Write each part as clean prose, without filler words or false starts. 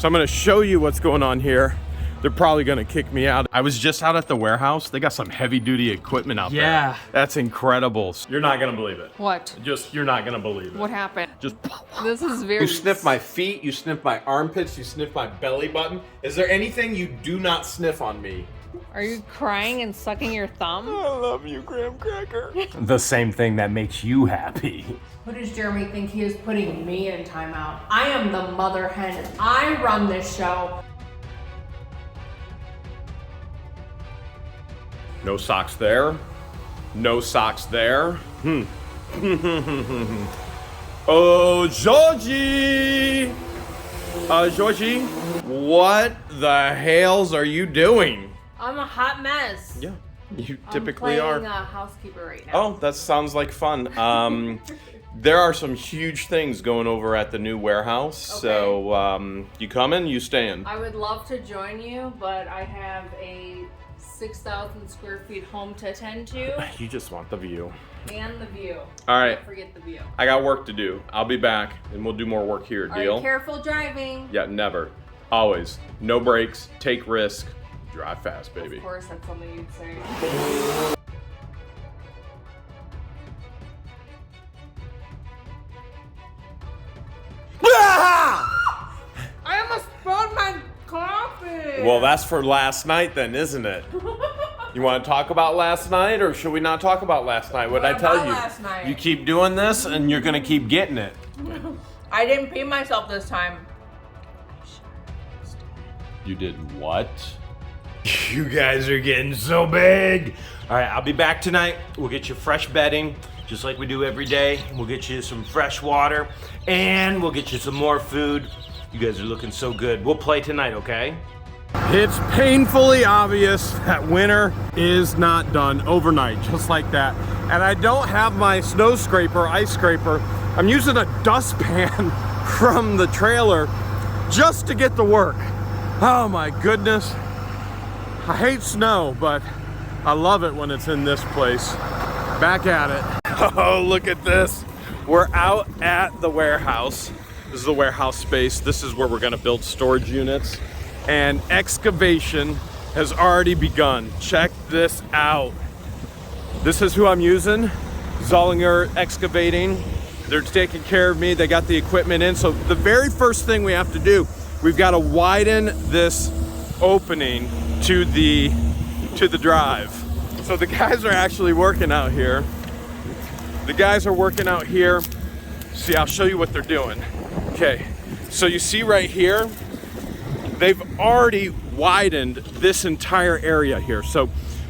So I'm gonna show you what's going on here. They're probably gonna kick me out. I was just out at the warehouse. They got some heavy duty equipment out there. Yeah. That's incredible. You're not gonna believe it. What? You're not gonna believe it. What happened? Just This is very... You sniff my feet, you sniff my armpits, you sniff my belly button. Is there anything you do not sniff on me? Are you crying and sucking your thumb? I love you, Graham Cracker. The same thing that makes you happy. Who does Jeremy think he is putting me in timeout? I am the mother hen and I run this show. No socks there. No socks there. Oh, Georgie! Georgie, what the Hales are you doing? I'm a hot mess. Yeah, you typically I'm playing are. a housekeeper right now. Oh, that sounds like fun. There are some huge things going over at the new warehouse. Okay. So, you coming? You staying? I would love to join you, but I have a 6,000 square feet home to attend to You just want the view. and the view. All right. Don't forget the view. I got work to do. I'll be back, and we'll do more work here. All Deal? right, careful driving. Yeah, never. Always. No brakes. Take risk. Drive fast, baby. Of course, that's something you'd say. I almost spilled my coffee. Well, that's for last night then, isn't it? You want to talk about last night, or should we not talk about last night? What did I tell about you? last night? You keep doing this, and you're gonna keep getting it. I didn't pee myself this time. You did what? You guys are getting so big. All right, I'll be back tonight. We'll get you fresh bedding, just like we do every day. We'll get you some fresh water, and we'll get you some more food. You guys are looking so good. We'll play tonight, okay? It's painfully obvious that winter is not done overnight, just like that. And I don't have my snow scraper, ice scraper. I'm using a dustpan from the trailer just to get to work. Oh my goodness. I hate snow, but I love it when it's in this place. Back at it. Oh, look at this. We're out at the warehouse. This is the warehouse space. This is where we're gonna build storage units. And excavation has already begun. Check this out. This is who I'm using, Zollinger Excavating. They're taking care of me. They got the equipment in. So the very first thing we have to do, we've got to widen this opening to the drive. So the guys are actually working out here. The guys are working out here. See, I'll show you what they're doing. Okay, so you see right here, they've already widened this entire area here. So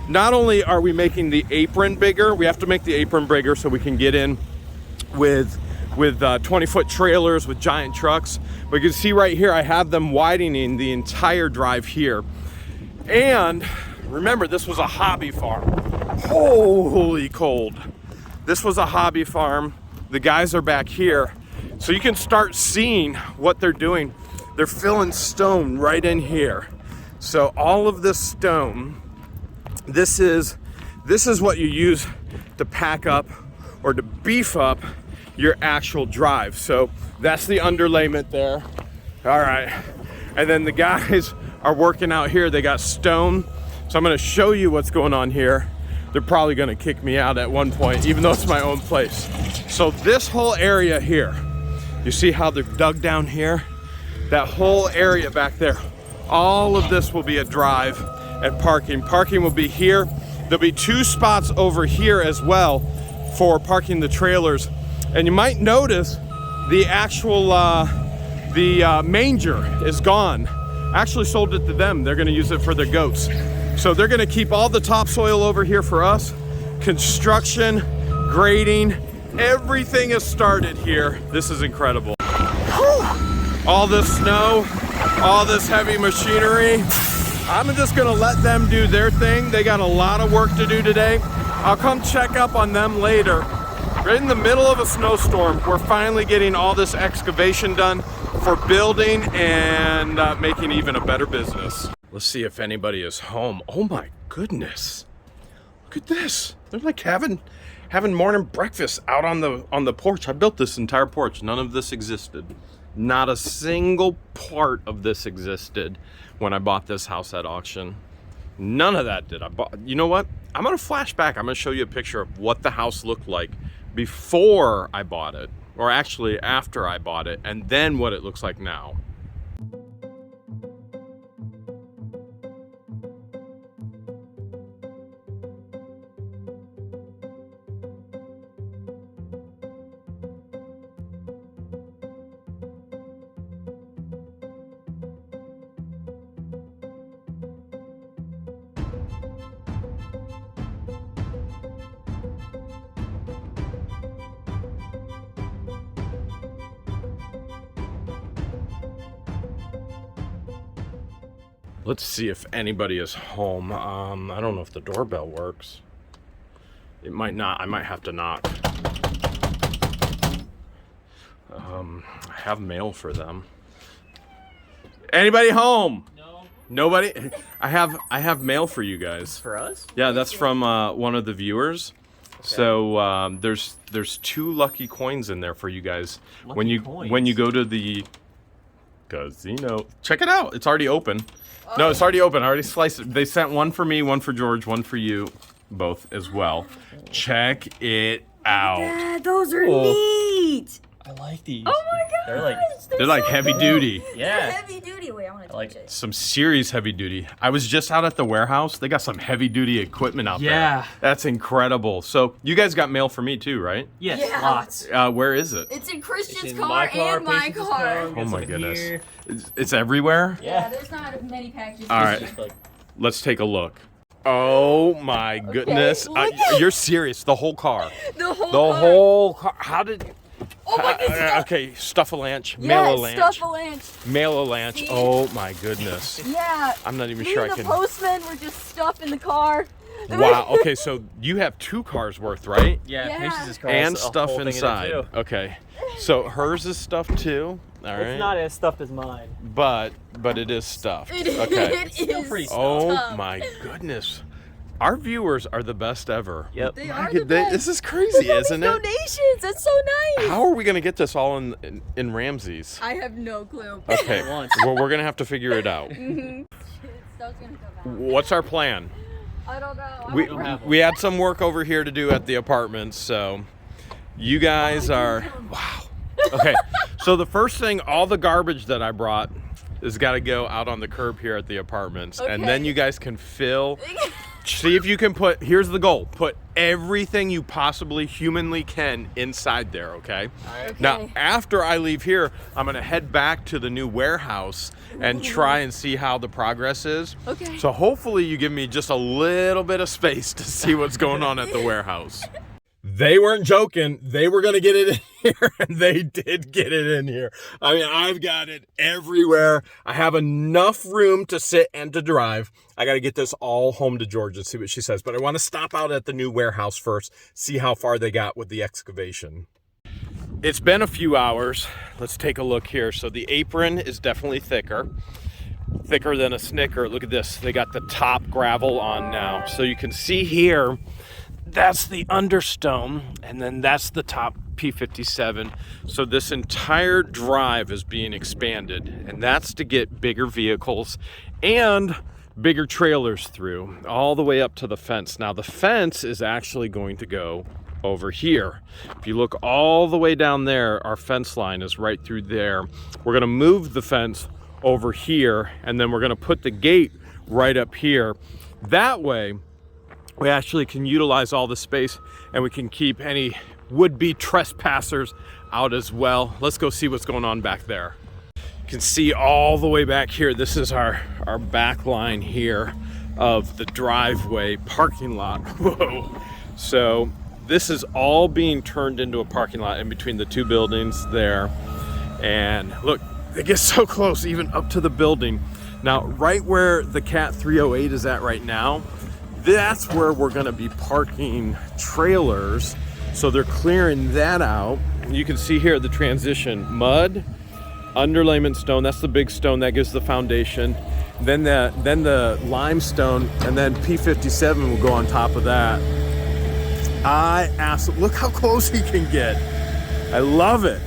not only are we making the apron bigger, we have to make the apron bigger so we can get in with 20-foot trailers with giant trucks. But you can see right here, I have them widening the entire drive here. And remember, this was a hobby farm. Holy cold. This was a hobby farm. The guys are back here. So you can start seeing what they're doing. They're filling stone right in here. So all of this stone, this is what you use to pack up or to beef up your actual drive. So that's the underlayment there. All right. And then the guys are working out here. They got stone. So I'm gonna show you what's going on here. They're probably gonna kick me out at one point, even though it's my own place. So this whole area here, you see how they're dug down here? That whole area back there, all of this will be a drive and parking. Parking will be here. There'll be 2 spots over here as well for parking the trailers. And you might notice the actual, manger is gone. I actually sold it to them. They're gonna use it for their goats. So they're gonna keep all the topsoil over here for us. Construction, grading, everything is started here. This is incredible. Whew. All this snow, all this heavy machinery. I'm just gonna let them do their thing. They got a lot of work to do today. I'll come check up on them later. Right in the middle of a snowstorm, we're finally getting all this excavation done for building and making even a better business. Let's see if anybody is home. Oh my goodness. Look at this. They're like having morning breakfast out on the porch. I built this entire porch. None of this existed. Not a single part of this existed when I bought this house at auction. None of that did. You know what? I'm gonna flash back. I'm gonna show you a picture of what the house looked like before I bought it, or actually after I bought it, and then what it looks like now. Let's see if anybody is home. I don't know if the doorbell works. It might not. I might have to knock. I have mail for them. Anybody home? No. Nobody? I have mail for you guys. For us? Yeah, that's from one of the viewers. Okay. So there's 2 lucky coins in there for you guys. When you go to the casino. Check it out. It's already open. No, it's already open. I already sliced it. They sent one for me, one for George, one for you, both as well. Check it out. Dad, those are neat. I like these. Oh my god. They're like so heavy cool. duty. Yeah. They're heavy duty. Wait, I want to touch it. Some serious heavy duty. I was just out at the warehouse. They got some heavy duty equipment out there. Yeah. That's incredible. So you guys got mail for me too, right? Yes, Yeah. lots. Where is it? It's in Christian's It's in car, my car, and my Patience's car. we got Oh my some in goodness. here. It's everywhere? Yeah, there's not many packages. All right. Just like, Let's take a look. Oh my goodness. look at- You're serious. The whole car. The whole The car. whole car. How did... Oh my goodness. Okay, stuff a lanch. Mail a lanch. Stuff a lanch. Mail a lanch. See? Oh my goodness. Yeah. I'm not even Me sure and I the can... postman were just stuff in the car. Wow. Okay, so you have 2 cars worth, right? yeah, Yeah. Patience's car. And has a stuff whole thing in it, inside. too. Okay. So hers is stuffed too. All right. It's not as stuffed as mine. But it is stuffed. It is. Okay. It Still is. pretty Oh stuffed. my goodness. Our viewers are the best ever. Yep. They My are the God, best. This is crazy, Look at isn't these it? donations. That's so nice. How are we gonna get this all in Ramsey's? I have no clue. Okay. Once. Well, we're gonna have to figure it out. Stuff's gonna come out. What's our plan? I don't know. We don't have one. we had some work over here to do at the apartments, so you guys are wow. Okay. So the first thing, all the garbage that I brought has got to go out on the curb here at the apartments, and then Okay. you guys can fill. See if you can put. Here's the goal: put everything you possibly humanly can inside there. Okay. Now, Okay. after I leave here, I'm gonna head back to the new warehouse and try and see how the progress is. Okay. So hopefully you give me just a little bit of space to see what's going on at the warehouse. They weren't joking. They were gonna get it in here, and they did get it in here. I mean, I've got it everywhere. I have enough room to sit and to drive. I gotta get this all home to George and see what she says. But I wanna stop out at the new warehouse first, see how far they got with the excavation. It's been a few hours. Let's take a look here. So the apron is definitely thicker than a Snicker. Look at this. They got the top gravel on now. So you can see here, that's the understone, and then that's the top P57. So this entire drive is being expanded, and that's to get bigger vehicles and bigger trailers through, all the way up to the fence. Now the fence is actually going to go over here. If you look all the way down there, our fence line is right through there. We're gonna move the fence over here, and then we're gonna put the gate right up here. That way, we actually can utilize all the space, and we can keep any would-be trespassers out as well. Let's go see what's going on back there. You can see all the way back here. This is our back line here of the driveway parking lot. Whoa. So this is all being turned into a parking lot in between the 2 buildings there. And look, they get so close even up to the building. Now, right where the Cat 308 is at right now, that's where we're gonna be parking trailers. So they're clearing that out. You can see here the transition: mud, underlayment stone, that's the big stone that gives the foundation. Then the limestone, and then P57 will go on top of that. Look how close he can get. I love it.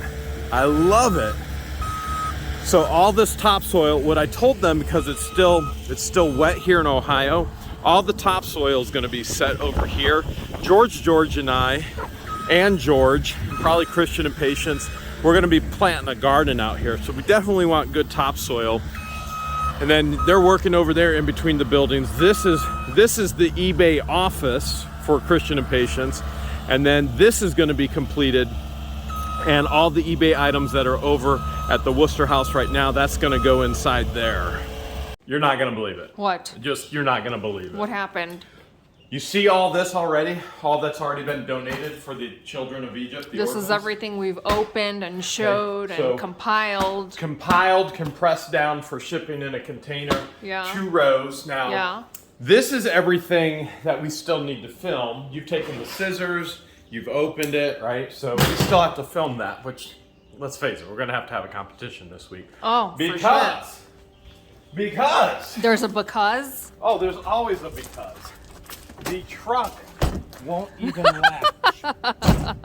I love it. So all this topsoil, what I told them, because it's still wet here in Ohio, all the topsoil is going to be set over here. George and I, and George, probably Christian and Patience, we're going to be planting a garden out here. So we definitely want good topsoil. And then they're working over there in between the buildings. This is the eBay office for Christian and Patience. And then this is going to be completed. And all the eBay items that are over at the Wooster house right now, that's going to go inside there. You're not going to believe it. What? You're not going to believe it. What happened? You see all this already? All that's already been donated for the children of Egypt? This is everything we've opened and showed so and compiled. Compiled, compressed down for shipping in a container. Yeah. 2 rows. Now, Yeah. this is everything that we still need to film. You've taken the scissors, you've opened it, right? So we still have to film that, which, let's face it, we're gonna have to have a competition this week. Oh, Because, for sure. because, There's a because. oh, there's always a because. The truck won't even latch.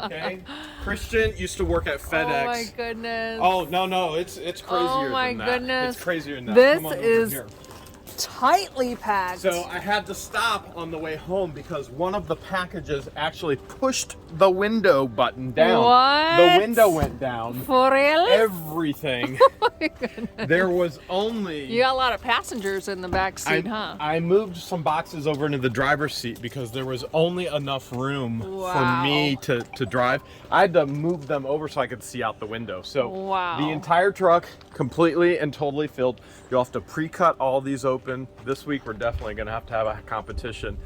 Okay? Christian used to work at FedEx. Oh my goodness. Oh, no, it's crazier Oh my than that. goodness. It's crazier than that. This Come on over is here. tightly packed. So I had to stop on the way home because one of the packages actually pushed the window button down. What? The window went down. For real? Everything. Oh my goodness. There was only... You got a lot of passengers in the back seat, huh? I moved some boxes over into the driver's seat because there was only enough room Wow. for me to drive. I had to move them over so I could see out the window. So Wow. the entire truck completely and totally filled. You'll have to pre-cut all these open. This week we're definitely going to have a competition.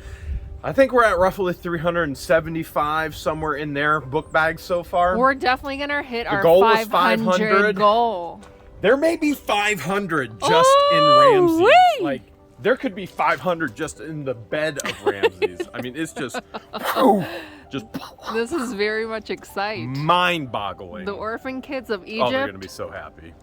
I think we're at roughly 375, somewhere in there, book bags so far. We're definitely gonna hit our goal was 500 500. goal. There may be 500 just Oh, in Ramsey's. wee! Like, there could be 500 just in the bed of Ramsey's. I mean, it's just This is very much exciting. mind-boggling. The orphan kids of Oh, they're Egypt. gonna be so happy.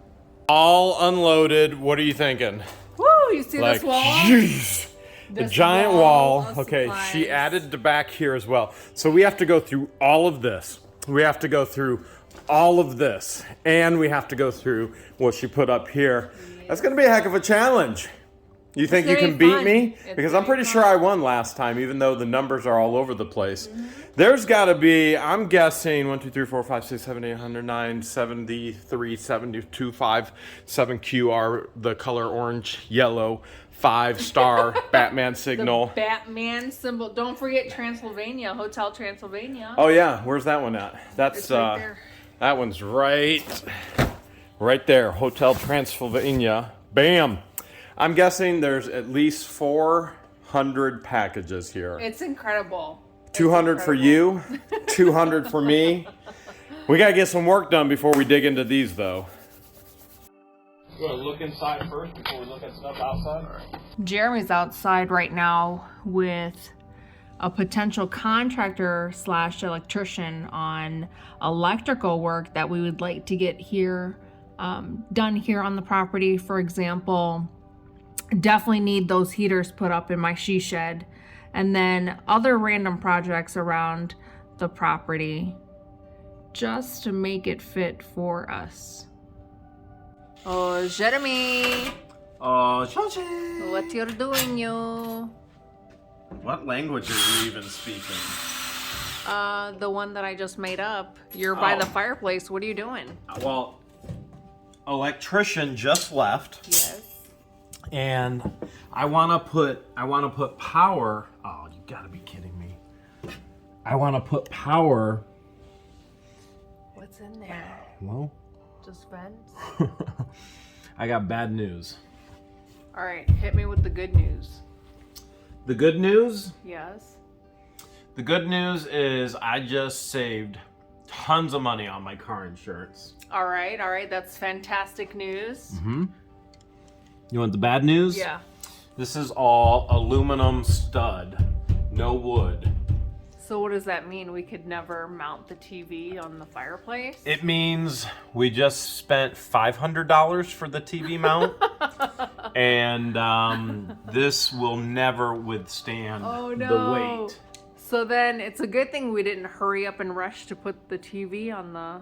All unloaded. What are you thinking? Woo! You see Like, this wall? jeez. The This giant wall wall. of Okay, supplies. she added the back here as well. So we have to go through all of this. We have to go through all of this. And we have to go through what she put up here. That's gonna be a heck of a challenge. You think you gonna can be beat fun. me? It's Because I'm gonna be pretty sure I won last time, even though the numbers are all over the place. There's gotta be, I'm guessing, 1, 2, 3, 4, 5, 6, 7, 8, 109, 73, 72, 5, 7 Q are the color orange, yellow, 5-star Batman signal. The Batman symbol. Don't forget Transylvania, Hotel Transylvania. Oh yeah, where's that one at? That's It's right there. that one's right there, Hotel Transylvania. Bam. I'm guessing there's at least 400 packages here. It's incredible. 200 for you, 200 for me. We gotta get some work done before we dig into these though. You wanna look inside first before we look at stuff outside? Jeremy's outside right now with a potential contractor / electrician on electrical work that we would like to get here done here on the property. For example, definitely need those heaters put up in my she shed, and then other random projects around the property just to make it fit for us. Oh, Jeremy, Oh, Georgie. what you're doing, you? What language are you even speaking? The one that I just made up. You're by Oh. the fireplace. What are you doing? Well, electrician just left. Yes. And I want to put power. Oh, you gotta be kidding me. I want to put power. What's in there? Well, Just vents? I got bad news. All right, hit me with the good news. The good news? Yes. The good news is I just saved tons of money on my car insurance. All right. That's fantastic news. You want the bad news? Yeah. This is all aluminum stud, no wood. So what does that mean? We could never mount the TV on the fireplace? It means we just spent $500 for the TV mount, and this will never withstand the weight. So then it's a good thing we didn't hurry up and rush to put the TV on the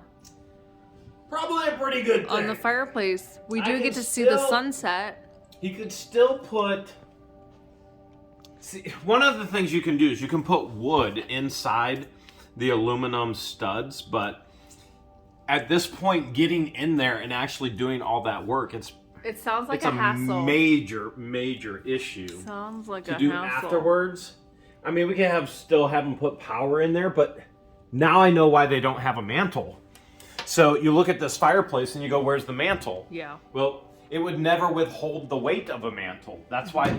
Probably a pretty good thing. On the fireplace. We I do can get to see the still- sunset. You could still put... See, one of the things you can do is you can put wood inside the aluminum studs, but at this point, getting in there and actually doing all that work, It sounds like it's a hassle. major issue Sounds like to a do hassle. afterwards. I mean, we can still have them put power in there, but now I know why they don't have a mantle. So you look at this fireplace and you go, where's the mantle? Yeah. Well, it would never withhold the weight of a mantle. That's why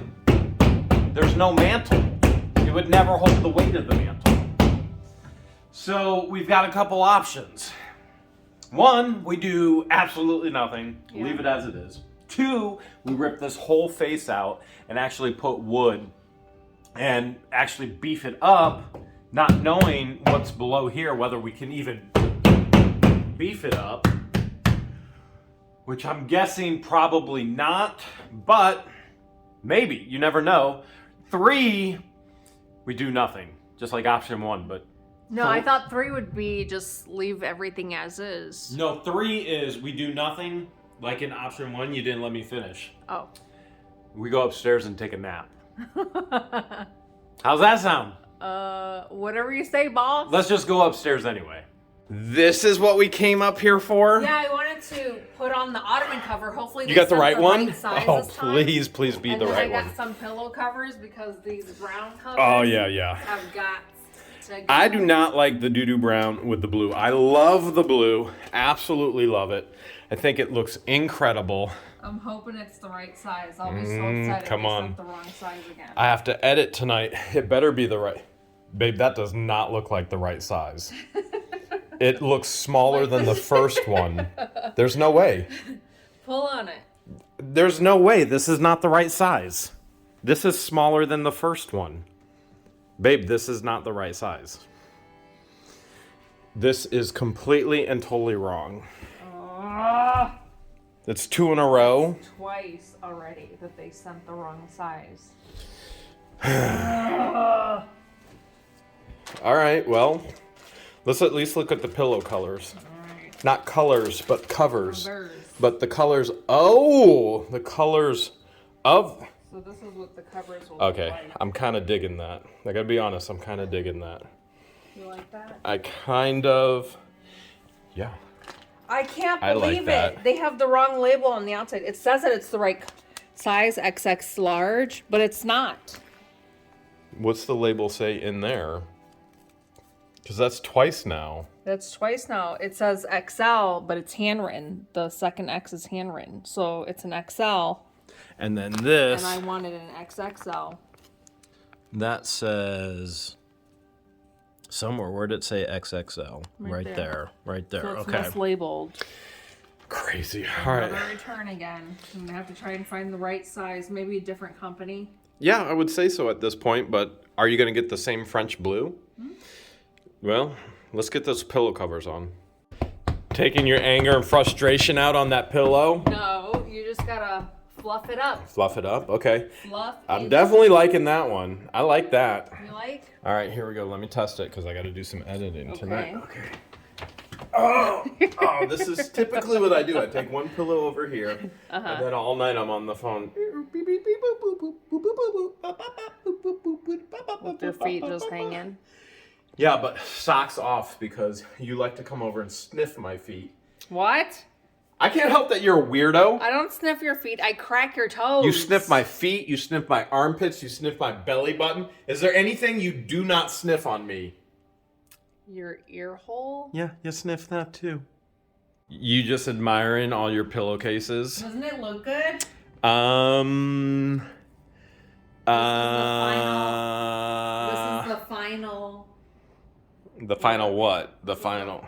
there's no mantle. It would never hold the weight of the mantle. So we've got a couple options. One, we do absolutely nothing, leave it as it is. Two, we rip this whole face out and actually put wood and actually beef it up, not knowing what's below here, whether we can even beef it up, which I'm guessing probably not, but maybe, you never know. Three, we do nothing, just like option one, but No, I thought 3 would be just leave everything as is. no, 3 is we do nothing, like in option one, you didn't let me finish. Oh. We go upstairs and take a nap. How's that sound? Whatever you say, boss. Let's just go upstairs anyway. This is what we came up here for? Yeah, I wanted to put on the ottoman cover. Hopefully, You got the sent right one? size Oh, this time. please be And the then right I got one. some pillow covers because these brown covers. Oh, yeah. Have got to go. I do not like the doo-doo brown with the blue. I love the blue. Absolutely love it. I think it looks incredible. I'm hoping it's the right size. I'll be so upset if come they on. sent the wrong size again. I have to edit tonight. It better be the right. Babe, that does not look like the right size. It looks smaller than the first one. There's no way. Pull on it. There's no way. This is not the right size. This is smaller than the first one. Babe, this is not the right size. This is completely and totally wrong. It's 2 in a row. Twice already that they sent the wrong size. All right, well, let's at least look at the pillow colors. Alright. Not colors, but covers. Covers. But the colors, oh, the colors of, So this is what the covers will okay, look like. I'm kind of digging that. I gotta be honest, I'm kind of digging that. You like that? I kind of, yeah. I can't I like believe that. it. They have the wrong label on the outside. It says that it's the right size, XX large, but it's not. What's the label say in there? Because that's twice now. That's twice now. It says XL, but it's handwritten. The second X is handwritten. So it's an XL, And then this, and I wanted an XXL. that says somewhere, where did it say XXL? Right there. Right there. So it's Okay. mislabeled. Crazy. All right. Another return again. I'm gonna have to try and find the right size. Maybe a different company. Yeah, I would say so at this point, but are you going to get the same French blue? Well, let's get those pillow covers on. Taking your anger and frustration out on that pillow. No, you just gotta fluff it up. Fluff it up. Okay. Fluff. I'm definitely liking that one. I like that. You like? All right, here we go. Let me test it because I got to do some editing tonight. Okay. Okay. Oh, this is typically what I do. I take one pillow over here, and then all night I'm on the phone. With your feet just hanging. Yeah, but socks off because you like to come over and sniff my feet. What? I can't help that you're a weirdo. I don't sniff your feet. I crack your toes. You sniff my feet, you sniff my armpits, you sniff my belly button. Is there anything you do not sniff on me? Your ear hole? Yeah, you sniff that too. You just admiring all your pillowcases? Doesn't it look good? Um. This is the final. The final what? The final.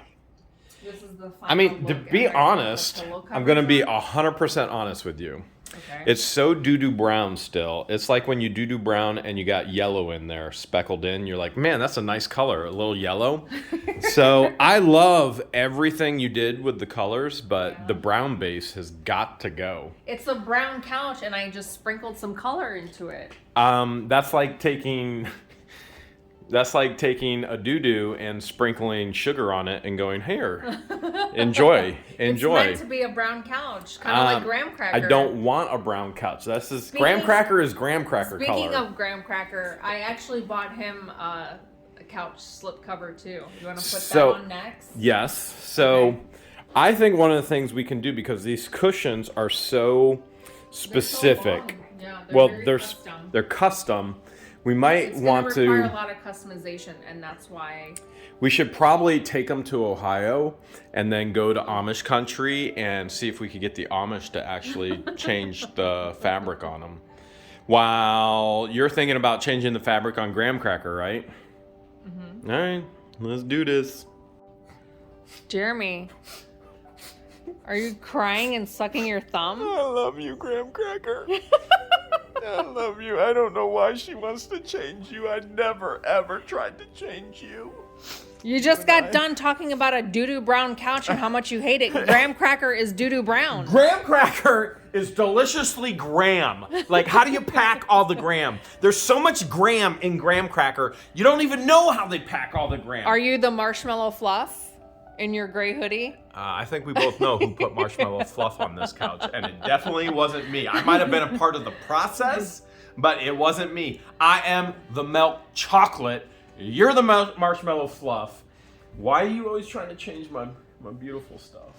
This is the final. I mean, to look. be And I put the honest, pillow I'm gonna be covers 100% honest with you. on. Okay. It's so doo-doo brown still. It's like when you doo-doo brown and you got yellow in there, speckled in. You're like, man, that's a nice color, a little yellow. So I love everything you did with the colors, but the brown base has got to go. It's a brown couch, and I just sprinkled some color into it. That's like taking That's like taking a doo-doo and sprinkling sugar on it and going, here, enjoy. It's meant to be a brown couch, kind of like graham cracker. I don't want a brown couch. That's just graham cracker is graham cracker color. Speaking of graham cracker, I actually bought him a couch slip cover too. You want to put that on next? Yes. So I think one of the things we can do, because these cushions are so specific. They're custom. We might want to require a lot of customization, and that's why we should probably take them to Ohio and then go to Amish country and see if we could get the Amish to actually change the fabric on them. While you're thinking about changing the fabric on graham cracker, right? Mm-hmm. All right, let's do this. Jeremy, are you crying and sucking your thumb? I love you, graham cracker. I love you. I don't know why she wants to change you. I never, ever tried to change you. You just got done talking about a doo-doo brown couch and how much you hate it. Graham cracker is doo-doo brown. Graham cracker is deliciously graham. Like, how do you pack all the graham? There's so much graham in graham cracker, you don't even know how they pack all the graham. Are you the marshmallow fluff in your gray hoodie? I think we both know who put marshmallow fluff on this couch, and it definitely wasn't me. I might have been a part of the process, but it wasn't me. I am the milk chocolate. You're the marshmallow fluff. Why are you always trying to change my beautiful stuff?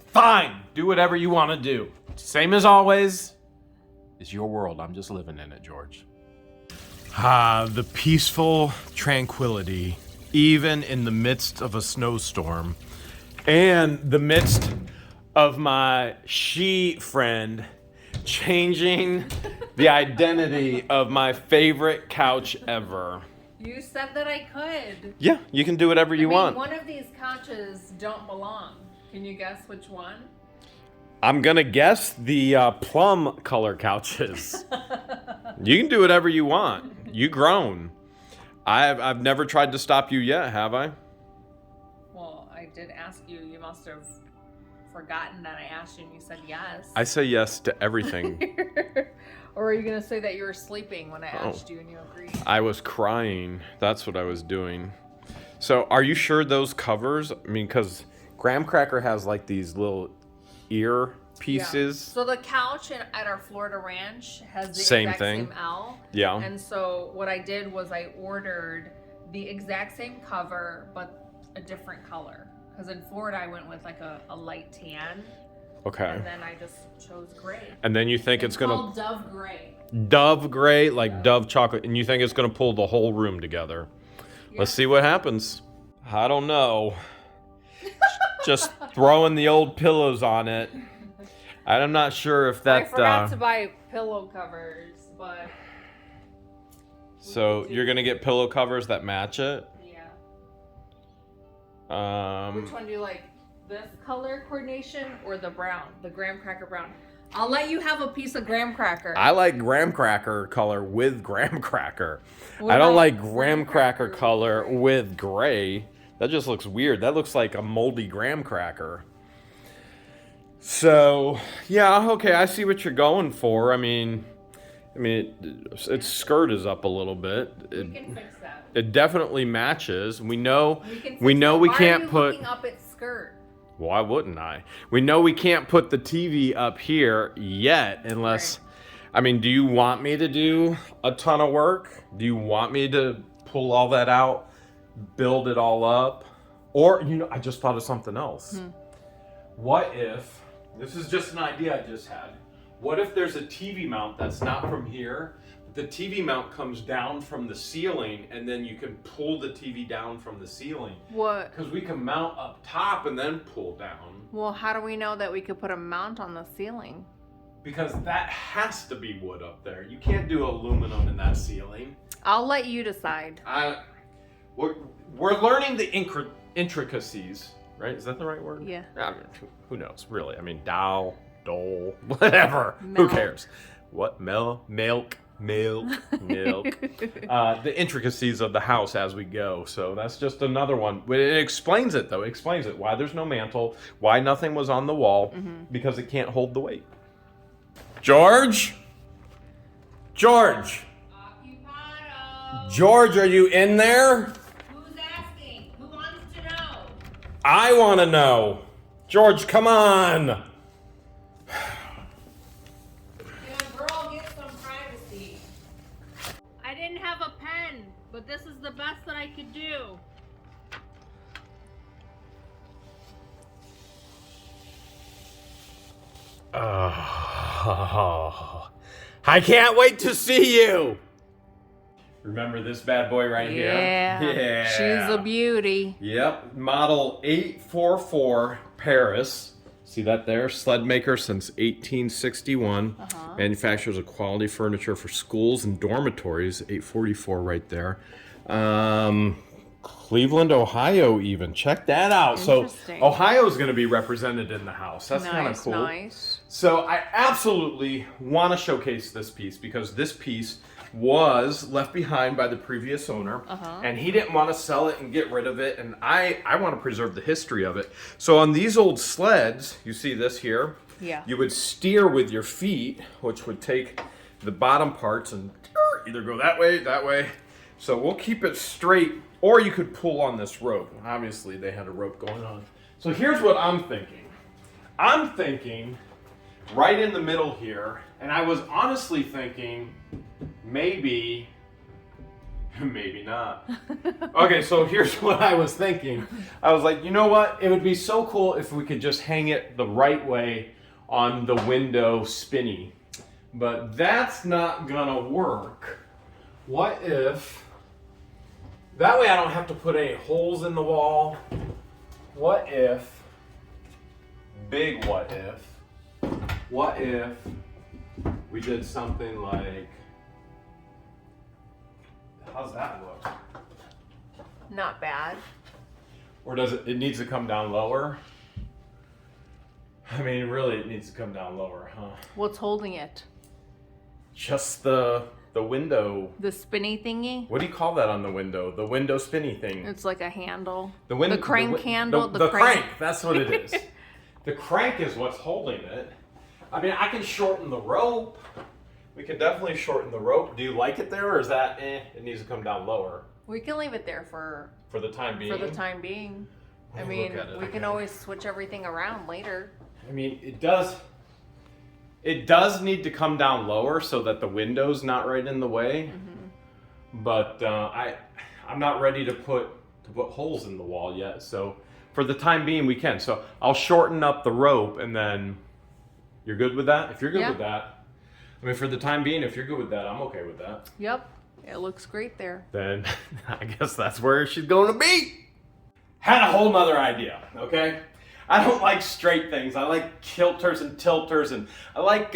Fine. Do whatever you want to do. Same as always. It's your world. I'm just living in it, George. The peaceful tranquility, even in the midst of a snowstorm, and the midst of my she friend changing the identity of my favorite couch ever. You said that I could. Yeah, you can do whatever you want. One of these couches don't belong. Can you guess which one? I'm gonna guess the plum color couches. You can do whatever you want. You grown. I've never tried to stop you yet, have I? Well, I did ask you. You must have forgotten that I asked you and you said yes. I say yes to everything. Or are you going to say that you were sleeping when I asked you and you agreed? I was crying. That's what I was doing. So are you sure those covers, I mean, because graham cracker has like these little ear pieces. Yeah. So the couch at our Florida ranch has the same exact thing. Same L. Yeah. And so what I did was I ordered the exact same cover, but a different color. Because in Florida, I went with like a light tan. Okay. And then I just chose gray. And then you think it's gonna called Dove Gray. Dove gray, like Dove chocolate, and you think it's gonna pull the whole room together. Yeah. Let's see what happens. I don't know. Just throwing the old pillows on it. I'm not sure if that. I forgot to buy pillow covers, but. So you're gonna get pillow covers that match it? Yeah. Which one do you like? This color coordination or the brown, the graham cracker brown? I'll let you have a piece of graham cracker. I like graham cracker color with graham cracker. I don't like graham cracker color with gray. That just looks weird. That looks like a moldy graham cracker. So, yeah, okay, I see what you're going for. I mean, its skirt is up a little bit. We can fix that. It definitely matches. We know we Why can't are you put. looking up its skirt? Why wouldn't I? We know we can't put the TV up here yet unless. Right. I mean, do you want me to do a ton of work? Do you want me to pull all that out, build it all up? Or, I just thought of something else. What if, this is just an idea I just had. What if there's a TV mount that's not from here? The TV mount comes down from the ceiling, and then you can pull the TV down from the ceiling. What? Because we can mount up top and then pull down. Well, how do we know that we could put a mount on the ceiling? Because that has to be wood up there. You can't do aluminum in that ceiling. I'll let you decide. We're learning the intricacies, right? Is that the right word? Yeah. I mean, who knows, really? I mean, dole, whatever. Milk. Who cares? What? Milk. The intricacies of the house as we go. So that's just another one. It explains it, though. It explains it. Why there's no mantle. Why nothing was on the wall. Because it can't hold the weight. George? Occupado. George, are you in there? Who's asking? Who wants to know? I want to know. George, come on. Yeah, girl, get some privacy. I didn't have a pen, but this is the best that I could do. Oh, I can't wait to see you. Remember this bad boy right here? Yeah. She's a beauty. Yep, model 844 Paris. See that there? Sled maker since 1861. Manufactures of quality furniture for schools and dormitories. 844 right there. Cleveland, Ohio even. Check that out. So Interesting. Ohio's going to be represented in the house. That's kind of cool. Nice. So I absolutely want to showcase this piece because this piece was left behind by the previous owner, and he didn't want to sell it and get rid of it, and I want to preserve the history of it. So on these old sleds, you see this here, Yeah. you would steer with your feet, which would take the bottom parts and either go that way. So we'll keep it straight, or you could pull on this rope. Obviously they had a rope going on. So here's what I'm thinking. I'm thinking right in the middle here, and I was honestly thinking maybe not. Okay, so here's what I was thinking. I was like, you know what? It would be so cool if we could just hang it the right way on the window spinny. But that's not gonna work. What if, that way I don't have to put any holes in the wall. What if, big what if we did something like, how's that look? Not bad. Or does it needs to come down lower? I mean, really, it needs to come down lower, huh? What's holding it? Just the window. The spinny thingy? What do you call that on the window? The window spinny thing. It's like a handle. The crank handle. The crank. That's what it is. The crank is what's holding it. I mean, I can shorten the rope. We can definitely shorten the rope. Do you like it there, or is that it needs to come down lower? We can leave it there for the time being. For the time being. I Look mean, at it. we can always switch everything around later. I mean, it does need to come down lower so that the window's not right in the way. But I'm not ready to put holes in the wall yet. So for the time being, we can. So I'll shorten up the rope, and then you're good with that? If you're good with that, I mean, for the time being, if you're good with that, I'm okay with that. Yep. It looks great there. Then I guess that's where she's going to be. Had a whole nother idea, okay? I don't like straight things. I like kilters and tilters, and I like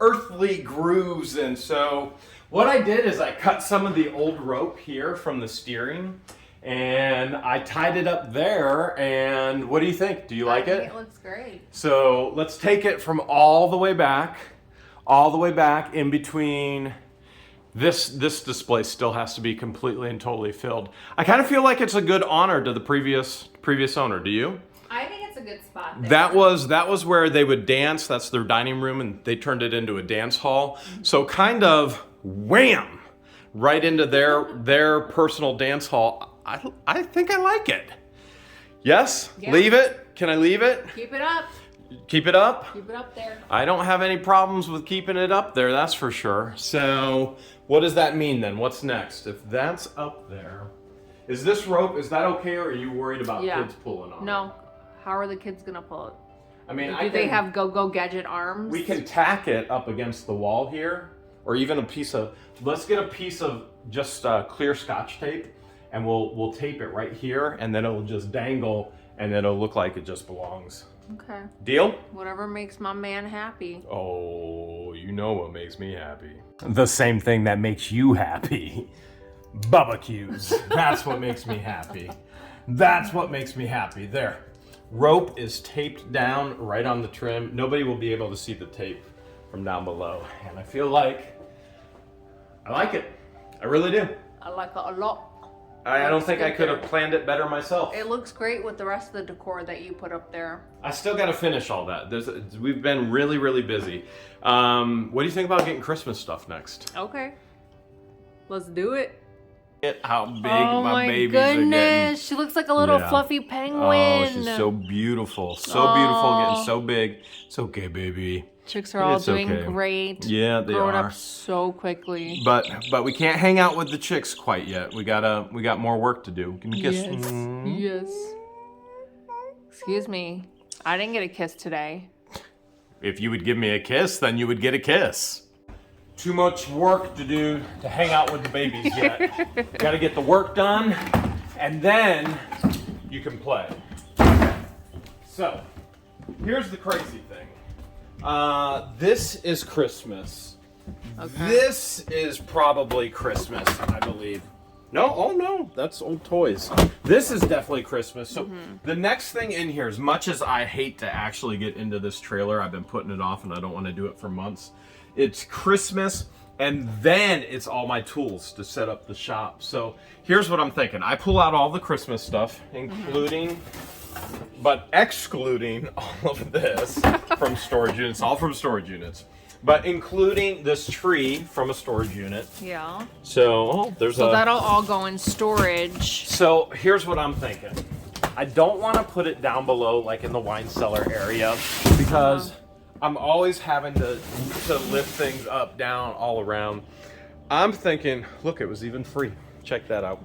earthly grooves. And so what I did is I cut some of the old rope here from the steering, and I tied it up there. And what do you think? Do you like it? It looks great. So let's take it from all the way back in between. This display still has to be completely and totally filled. I kind of feel like it's a good honor to the previous owner. Do you? I think it's a good spot there. That was where they would dance. That's their dining room, and they turned it into a dance hall. So kind of wham, right into their personal dance hall. I think I like it. Yes? Yeah. Leave it? Can I leave it? Keep it up. Keep it up? Keep it up there. I don't have any problems with keeping it up there, that's for sure. So what does that mean then? What's next? If that's up there, is this rope, is that okay, or are you worried about kids pulling on it? No. How are the kids gonna pull it? I mean, Do they have go gadget arms? we can tack it up against the wall here, or even let's get a piece of just clear Scotch tape, and we'll tape it right here, and then it'll just dangle, and it'll look like it just belongs. Okay. Deal? Whatever makes my man happy. Oh, you know what makes me happy. The same thing that makes you happy. Barbecues. That's what makes me happy. That's what makes me happy. There. Rope is taped down right on the trim. Nobody will be able to see the tape from down below. And I feel like I like it. I really do. I like it a lot. I don't think I could have planned it better myself. It looks great with the rest of the decor that you put up there. I still got to finish all that. We've been really, really busy. What do you think about getting Christmas stuff next? Okay. Let's do it. Look at how big Oh my babies are goodness. getting. She looks like a little Yeah. fluffy penguin. Oh, she's so beautiful. So beautiful, getting so big. It's okay, baby. Chicks are all It's doing okay. great. Yeah, they Growing are. up so quickly. But we can't hang out with the chicks quite yet. We got more work to do. Can you kiss? Yes. Mm. Yes. Excuse me. I didn't get a kiss today. If you would give me a kiss, then you would get a kiss. Too much work to do to hang out with the babies yet. Got to get the work done, and then you can play. So, here's the crazy thing. This is Christmas. Okay. This is probably Christmas, I believe. No, oh no, that's old toys. This is definitely Christmas. So the next thing in here, as much as I hate to actually get into this trailer, I've been putting it off and I don't want to do it for months. It's Christmas, and then it's all my tools to set up the shop. So here's what I'm thinking. I pull out all the Christmas stuff, including, but excluding all of this from storage units, all from storage units. But including this tree from a storage unit. Yeah. So, So that'll all go in storage. So here's what I'm thinking. I don't want to put it down below, like in the wine cellar area, because I'm always having to lift things up, down, all around. I'm thinking, look, it was even free. Check that out.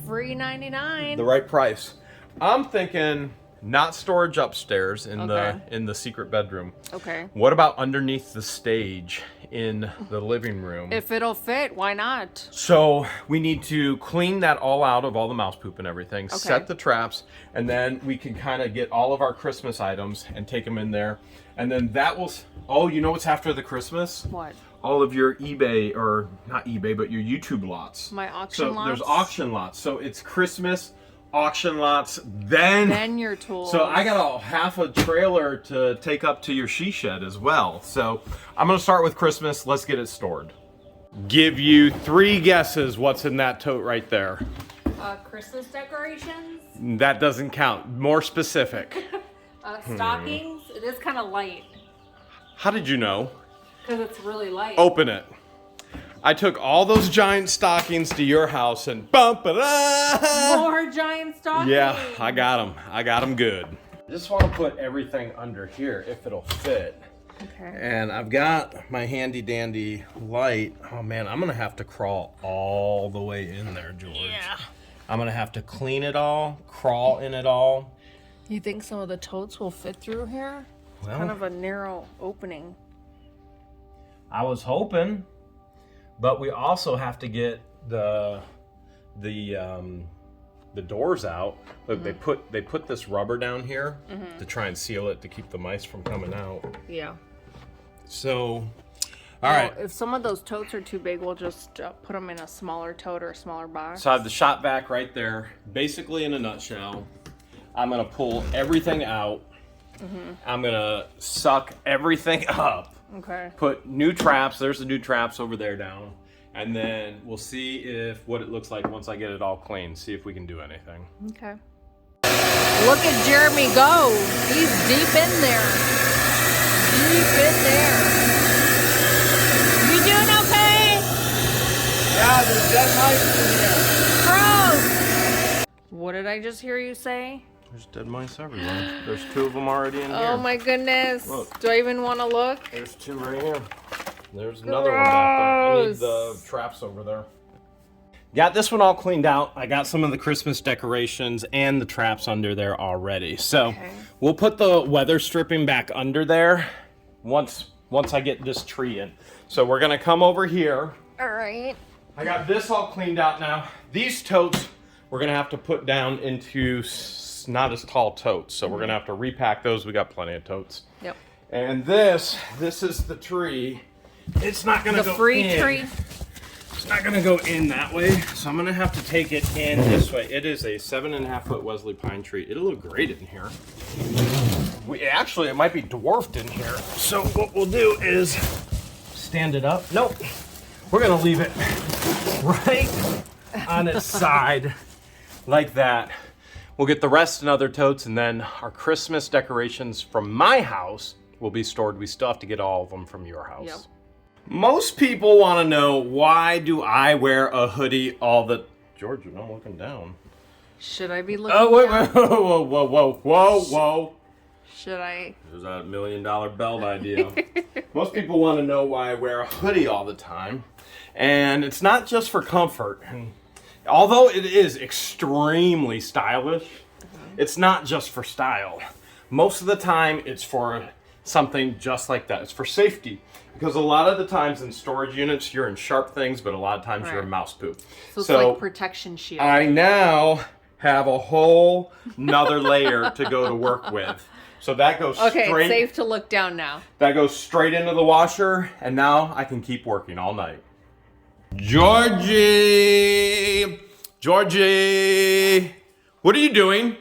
Free 99. The right price. I'm thinking not storage upstairs in Okay. the secret bedroom. Okay. What about underneath the stage in the living room? If it'll fit, why not? So we need to clean that all out of all the mouse poop and everything, set the traps, and then we can kind of get all of our Christmas items and take them in there. And then that will, oh, you know what's after the Christmas? What? All of your eBay, or not eBay, but your YouTube lots. My auction lots? So there's auction lots. So it's Christmas, auction lots, then your tools. So I got half a trailer to take up to your she shed as well. So I'm gonna start with Christmas. Let's get it stored. Give you 3 guesses what's in that tote right there. Christmas decorations, That doesn't count. More specific. stockings. It is kind of light How did you know? because it's really light. Open it. I took all those giant stockings to your house and bump it up. More giant stockings. Yeah, I got them. I got them good. I just want to put everything under here if it'll fit. Okay. And I've got my handy dandy light. Oh man, I'm gonna have to crawl all the way in there, George. Yeah. I'm gonna have to clean it all, crawl in it all. You think some of the totes will fit through here? Well, Kind of a narrow opening. I was hoping, but we also have to get the doors out. Look, they put this rubber down here to try and seal it to keep the mice from coming out. Yeah. So, all right. If some of those totes are too big, we'll just put them in a smaller tote or a smaller box. So I have the shop vac right there. Basically, in a nutshell, I'm gonna pull everything out. I'm gonna suck everything up. Okay. Put new traps. There's the new traps over there down. And then we'll see what it looks like once I get it all clean. See if we can do anything. Okay. Look at Jeremy go. He's deep in there. Deep in there. You doing okay? Yeah, there's dead mice in here. Gross. What did I just hear you say? There's dead mice everywhere. There's 2 of them already in here. Oh my goodness. Look. Do I even want to look? There's 2 right here. There's another one back there. I need Gross. the traps over there. Got this one all cleaned out. I got some of the Christmas decorations and the traps under there already. So we'll put the weather stripping back under there once I get this tree in. So we're gonna come over here. All right. I got this all cleaned out now. These totes we're gonna have to put down into not as tall totes. So we're gonna have to repack those. We got plenty of totes. Yep. And this is the tree. It's not gonna The go free in. tree. It's not gonna go in that way, so I'm gonna have to take it in this way. It is a 7.5-foot Wesley pine tree. It'll look great in here. It might be dwarfed in here. So what we'll do is stand it up. Nope. We're gonna leave it right on its side like that. We'll get the rest in other totes, and then our Christmas decorations from my house will be stored. We still have to get all of them from your house. Yep. Most people want to know, why do I wear a hoodie all the... George, you're not looking down. Should I be looking Oh, wait, down? whoa, whoa, whoa, whoa, whoa. Should I? There's that $1 million belt idea. Most people want to know why I wear a hoodie all the time. And it's not just for comfort. Although it is extremely stylish, it's not just for style. Most of the time, it's for something just like that. It's for safety. Because a lot of the times in storage units, you're in sharp things, but a lot of times you're in mouse poop. So it's like protection shield. I now have a whole nother layer to go to work with. So that goes Okay, straight. it's safe to look down now. That goes straight into the washer, and now I can keep working all night. Georgie! Georgie! What are you doing?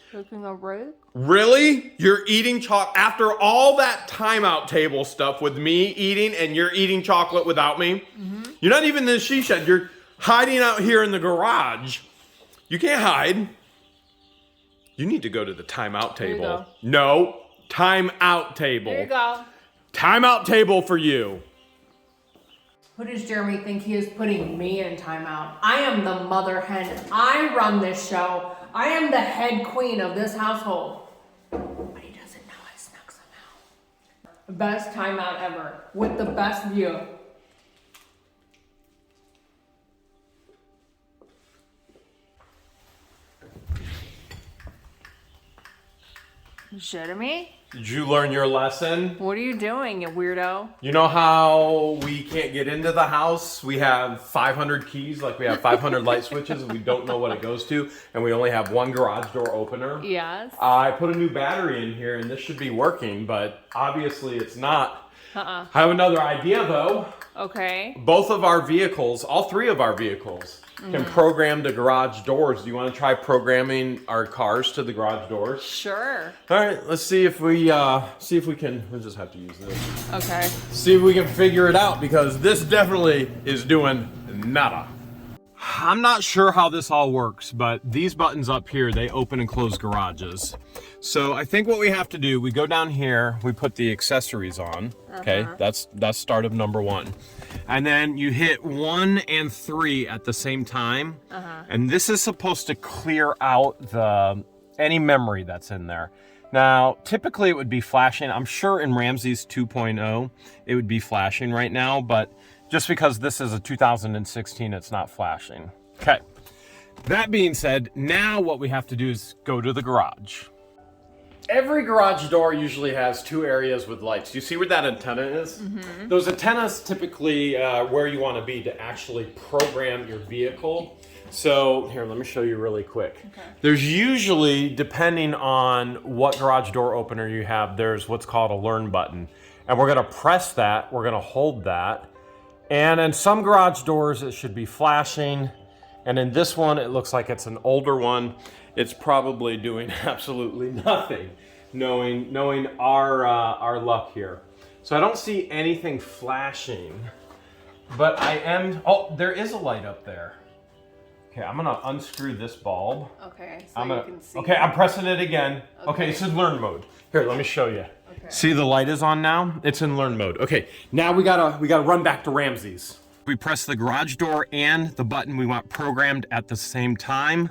Cooking a root? Really? You're eating chocolate after all that timeout table stuff with me eating, and you're eating chocolate without me? Mm-hmm. You're not even in the she shed. You're hiding out here in the garage. You can't hide. You need to go to the timeout table. There you go. No, timeout table. There you go. Timeout table for you. Who does Jeremy think he is putting me in timeout? I am the mother hen. I run this show. I am the head queen of this household. But he doesn't know I snuck some out. Best timeout ever, with the best view. Jeremy? Did you learn your lesson? What are you doing, you weirdo? You know how we can't get into the house? We have 500 keys, like we have 500 light switches, and we don't know what it goes to, and we only have one garage door opener. Yes. I put a new battery in here, and this should be working, but obviously it's not. I have another idea, though. Okay. Both of our vehicles, all three of our vehicles, can program the garage doors. Do you want to try programming our cars to the garage doors? Sure. All right, let's see if we can. We'll just have to use this. Okay. See if we can figure it out, because this definitely is doing nada. I'm not sure how this all works, but these buttons up here, they open and close garages. So I think what we have to do, we go down here, we put the accessories on. Okay, that's startup number one. And then you hit 1 and 3 at the same time. And this is supposed to clear out any memory that's in there. Now, typically it would be flashing. I'm sure in Ramsey's 2.0, it would be flashing right now, but just because this is a 2016, it's not flashing. Okay. That being said, now what we have to do is go to the garage. Every garage door usually has 2 areas with lights. Do you see where that antenna is? Those antennas typically where you want to be to actually program your vehicle. So here, let me show you really quick. Okay. There's usually, depending on what garage door opener you have, there's what's called a learn button. And we're gonna press that, we're gonna hold that. And in some garage doors, it should be flashing. And in this one, it looks like it's an older one. It's probably doing absolutely nothing, knowing our luck here. So I don't see anything flashing, but oh, there is a light up there. Okay, I'm gonna unscrew this bulb. Okay, so you can see. Okay, I'm pressing it again. Okay, it's in learn mode. Here, let me show you. Okay. See, the light is on now. It's in learn mode. Okay, now we gotta run back to Ramsey's. We press the garage door and the button we want programmed at the same time.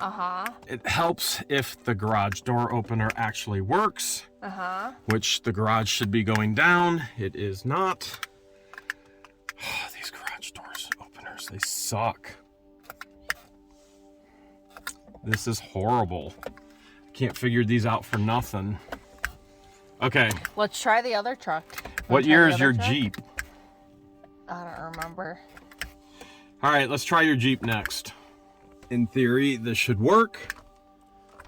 It helps if the garage door opener actually works, which the garage should be going down. It is not. Oh, these garage doors openers, they suck. This is horrible. Can't figure these out for nothing. Okay. Let's try the other truck. What year is your Jeep? I don't remember. All right, let's try your Jeep next. In theory, this should work,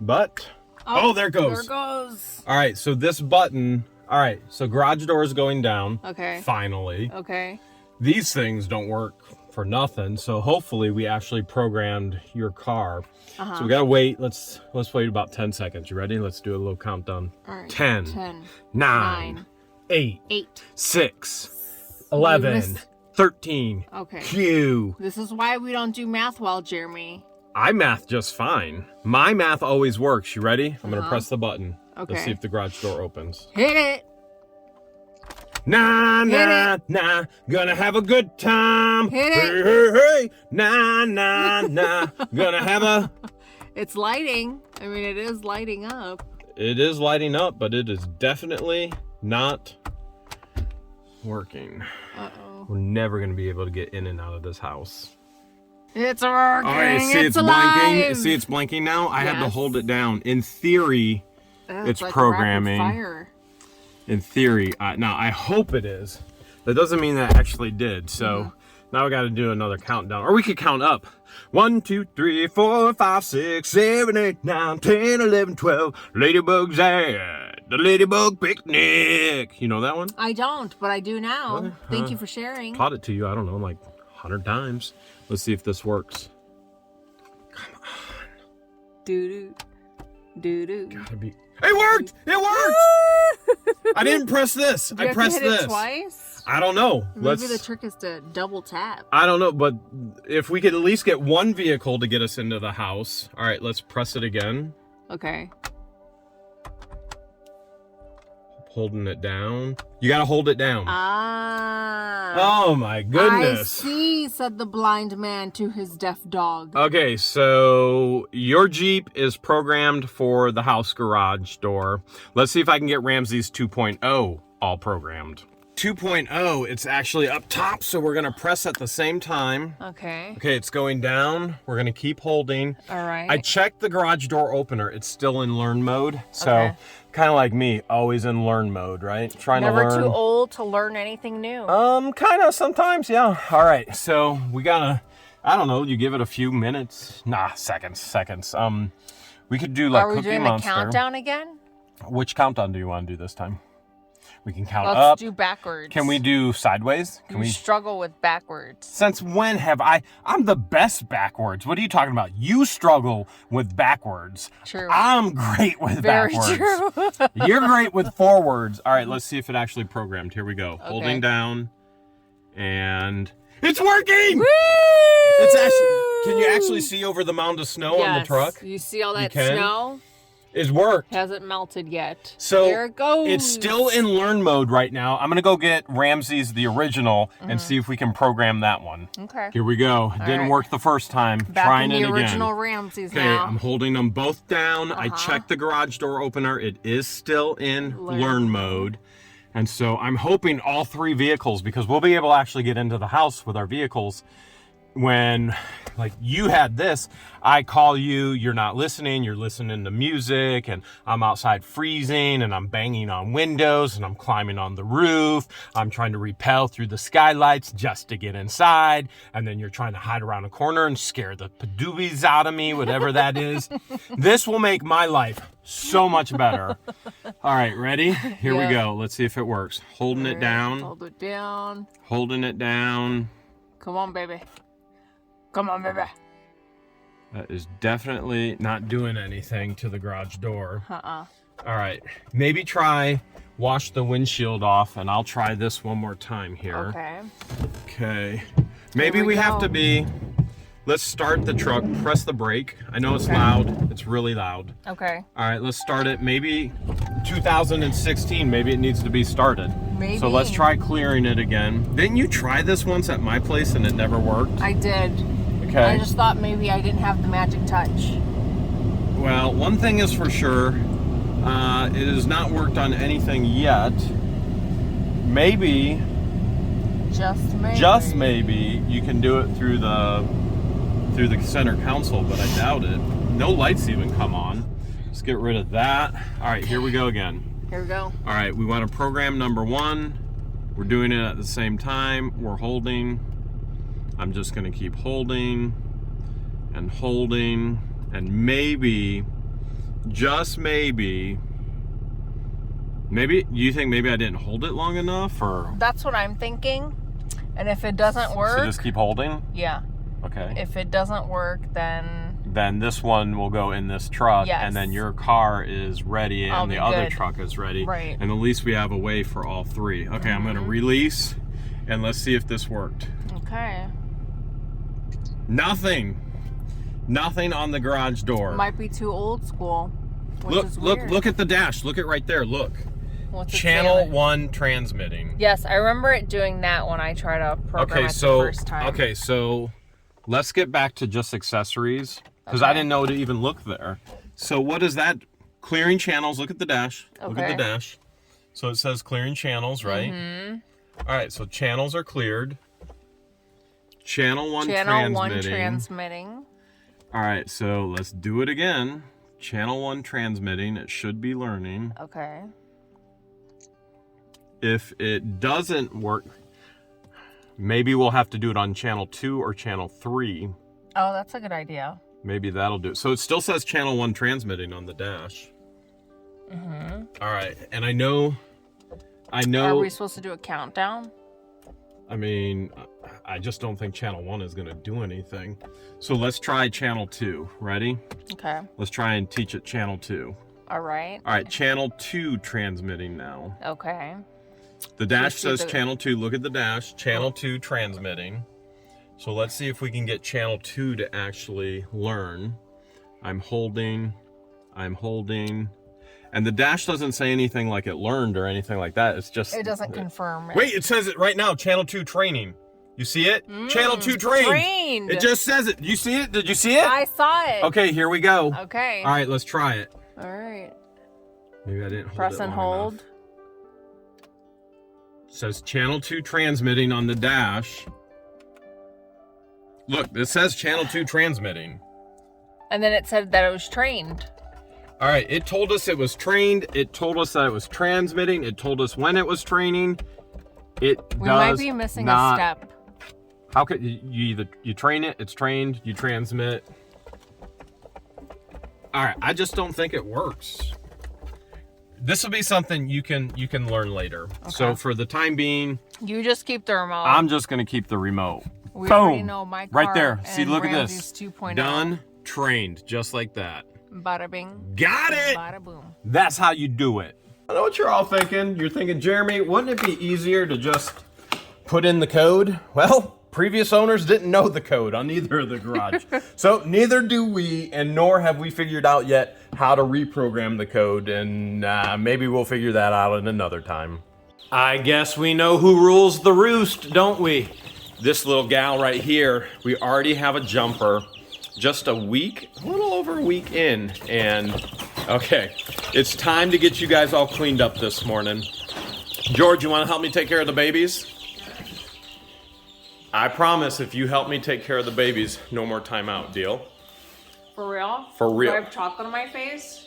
but... Oh, there it goes. There it goes. All right, so this button... All right, so garage door is going down. Okay. Finally. Okay. These things don't work for nothing, so hopefully we actually programmed your car. So we gotta wait. Let's wait about 10 seconds. You ready? Let's do a little countdown. All right. 10, 9, 8, 8, 6, 11, 13. Okay. Q. This is why we don't do math well, Jeremy. I math just fine. My math always works. You ready? I'm gonna press the button. Okay. Let's see if the garage door opens. Hit it. Nah, nah, it. nah, gonna have a good time. Hit Hey, it. hey, hey, nah, nah, nah, gonna have a... It's lighting. I mean, it is lighting up. It is lighting up, but it is definitely not working. Uh-oh. We're never gonna be able to get in and out of this house. It's working. All right, see it's alive. blinking. See it's blinking now. I had to Yes. hold it down. In theory, it's like programming. rapid fire. In theory, now I hope it is. That doesn't mean that actually did. So now we got to do another countdown, or we could count up. 1, 2, 3, 4, 5, 6, 7, 8, 9, 10, 11, 12. Ladybugs at the Ladybug Picnic. You know that one? I don't, but I do now. Okay. Thank you for sharing. Taught it to you, I don't know, like 100 times. Let's see if this works. Doo-doo. Doo-doo. Gotta be. It worked! It worked! I didn't press this. Do you I have pressed to hit this. it twice? I don't know. Maybe the trick is to double tap. I don't know, but if we could at least get one vehicle to get us into the house. All right, let's press it again. Okay. Holding it down. You gotta hold it down. Ah. Oh my goodness. I see, said the blind man to his deaf dog. Okay, so your Jeep is programmed for the house garage door. Let's see if I can get Ramsey's 2.0 all programmed. 2.0, it's actually up top, so we're gonna press at the same time. Okay. Okay, it's going down. We're gonna keep holding. All right. I checked the garage door opener. It's still in learn mode. So Okay. kind of like me, always in learn mode, right? Trying Never to learn. too old to learn anything new. Kind of sometimes, yeah. All right, so we gotta, I don't know, you give it a few minutes. Nah, seconds. We could do like Are we Cookie doing Monster. the countdown again? Which countdown do you want to do this time? We can count Let's up. do backwards. Can we do sideways? Can You we? struggle with backwards. Since when have I? I'm the best backwards. What are you talking about? You struggle with backwards. True. I'm great with Very backwards. true. You're great with forwards. All right, let's see if it actually programmed. Here we go. Okay. Holding down, and it's working. Woo! It's actually. Can you actually see over the mound of snow on the truck? You see all that can? snow? It's worked. Hasn't melted yet. So there it goes. it's still in learn mode right now. I'm gonna go get Ramsey's the original and see if we can program that one. Okay. Here we go. Didn't right. work the first time. Back Trying in it the again. original Ramses Okay, now. I'm holding them both down. I checked the garage door opener. It is still in learn mode. And so I'm hoping all three vehicles, because we'll be able to actually get into the house with our vehicles. When, like, you had this, I call you, you're not listening, you're listening to music, and I'm outside freezing, and I'm banging on windows, and I'm climbing on the roof, I'm trying to rappel through the skylights just to get inside, and then you're trying to hide around a corner and scare the padoobies out of me, whatever that is. This will make my life so much better. All right, ready? Here we go. Let's see if it works. Holding it down. Hold it down. Holding it down. Come on, baby. Come on, baby. That is definitely not doing anything to the garage door. Uh-uh. All right, maybe try wash the windshield off, and I'll try this one more time here. Okay. Okay. Maybe Here we we have go. to be, let's start the truck, press the brake. I know it's loud, it's really loud. Okay. All right, let's start it. Maybe 2016, maybe it needs to be started. Maybe. So let's try clearing it again. Didn't you try this once at my place and it never worked? I did. Okay. I just thought maybe I didn't have the magic touch. Well, one thing is for sure, it has not worked on anything yet. Maybe, just maybe, you can do it through the center console, but I doubt it. No lights even come on. Let's get rid of that. All right, here we go again. Here we go. All right, we want to program number 1. We're doing it at the same time. We're holding. I'm just going to keep holding and holding, and maybe, just maybe, you think maybe I didn't hold it long enough, or? That's what I'm thinking. And if it doesn't work, So just keep holding? yeah. Okay. If it doesn't work, then This one will go in this truck, Yes. and then your car is ready, I'll and the be other good. truck is ready. Right. And at least we have a way for all three. Okay, I'm gonna release, and let's see if this worked. okay. Nothing on the garage door. Might be too old school. Which Look, is weird. look at the dash. Look at right there. Look. What's it Channel say? 1 transmitting. Yes, I remember it doing that when I tried to program it the first time. Okay, so let's get back to just accessories because I Okay. didn't know to even look there. So what is that? Clearing channels. Look at the dash. Look at Okay. the dash. So it says clearing channels, right? Mm-hmm. All right, so channels are cleared. Channel 1 Channel 1 transmitting. transmitting. All right, so let's do it again. Channel 1 transmitting. It should be learning. Okay. If it doesn't work, maybe we'll have to do it on channel 2 or channel 3. Oh, that's a good idea. Maybe that'll do it. So it still says channel 1 transmitting on the dash. Mm-hmm. All right, and I know. Are we supposed to do a countdown? I mean, I just don't think channel 1 is going to do anything. So let's try channel 2. Ready? Okay. Let's try and teach it channel 2. All right. All right, channel 2 transmitting now. Okay. The dash see says the- channel 2. Look at the dash. Channel 2 transmitting. So let's see if we can get channel 2 to actually learn. I'm holding. And the dash doesn't say anything like it learned or anything like that. It's just... It doesn't confirm it. Wait, it says it right now. Channel 2 training. You see it? Channel 2 trained. Trained. It just says it. You see it? Did you see it? I saw it. Okay, here we go. Okay. All right, let's try it. All right. Maybe I didn't hold Press it and long hold. enough. It says channel 2 transmitting on the dash. Look, it says channel 2 transmitting. And then it said that it was trained. All right, it told us it was trained. It told us that it was transmitting. It told us when it was training. It We does might be missing not, a step. How could you train it, it's trained, you transmit. All right, I just don't think it works. This will be something you can learn later. Okay. So for the time being, You just keep the remote. I'm just gonna keep the remote. We Boom. already know my car Right there. See, and look at Ramsey's this. 2.0. Done, trained, just like that. Bada bing. Got it. Bada boom. That's how you do it. I know what you're all thinking. You're thinking, Jeremy, wouldn't it be easier to just put in the code? Well, previous owners didn't know the code on either of the garage. So neither do we, and nor have we figured out yet how to reprogram the code, and maybe we'll figure that out at another time. I guess we know who rules the roost, don't we? This little gal right here, we already have a jumper. Just a little over a week in, and okay, it's time to get you guys all cleaned up this morning. George, you want to help me take care of the babies? I promise if you help me take care of the babies, no more timeout, deal? For real? For real. Do I have chocolate on my face?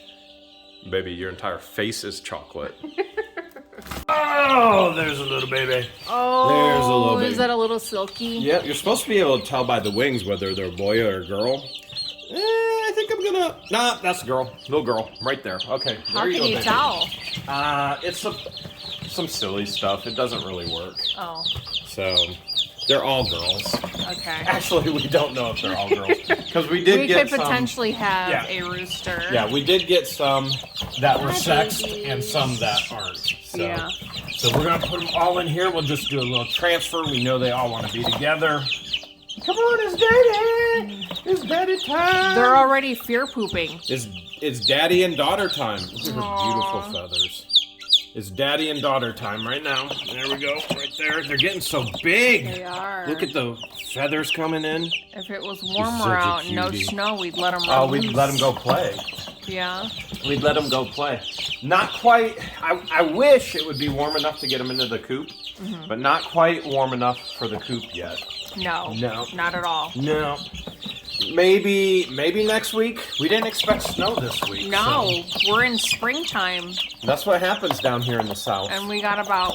Baby, your entire face is chocolate. Oh, there's a little baby. Oh, There's a little baby. Is that a little silky? Yeah, you're supposed to be able to tell by the wings whether they're a boy or a girl. I think I'm gonna... Nah, that's a girl. Little girl, right there. Okay, How there can go, you baby. tell? It's some silly stuff. It doesn't really work. Oh, So, they're all girls. okay. Actually, we don't know if they're all girls. Because we did We get could some... potentially have Yeah. a rooster. Yeah, we did get some that were Hi, sexed babies. and some that aren't. So, Yeah. So we're gonna put them all in here. We'll just do a little transfer. We know they all want to be together. Come on, it's daddy! It's daddy time! They're already fear pooping. It's daddy and daughter time. Look at her Aw. beautiful feathers. It's daddy and daughter time right now. There we go, right there. They're getting so big. They are. Look at the feathers coming in. If it was such warmer a out, no cutie. snow, we'd let them run Oh, we'd loose. let them go play. Yeah. We'd let them go play. Not quite, I wish it would be warm enough to get them into the coop, but not quite warm enough for the coop yet. No. No. Not at all. No. Maybe next week. We didn't expect snow this week. No. We're in springtime, so that's what happens down here in the south. and we got about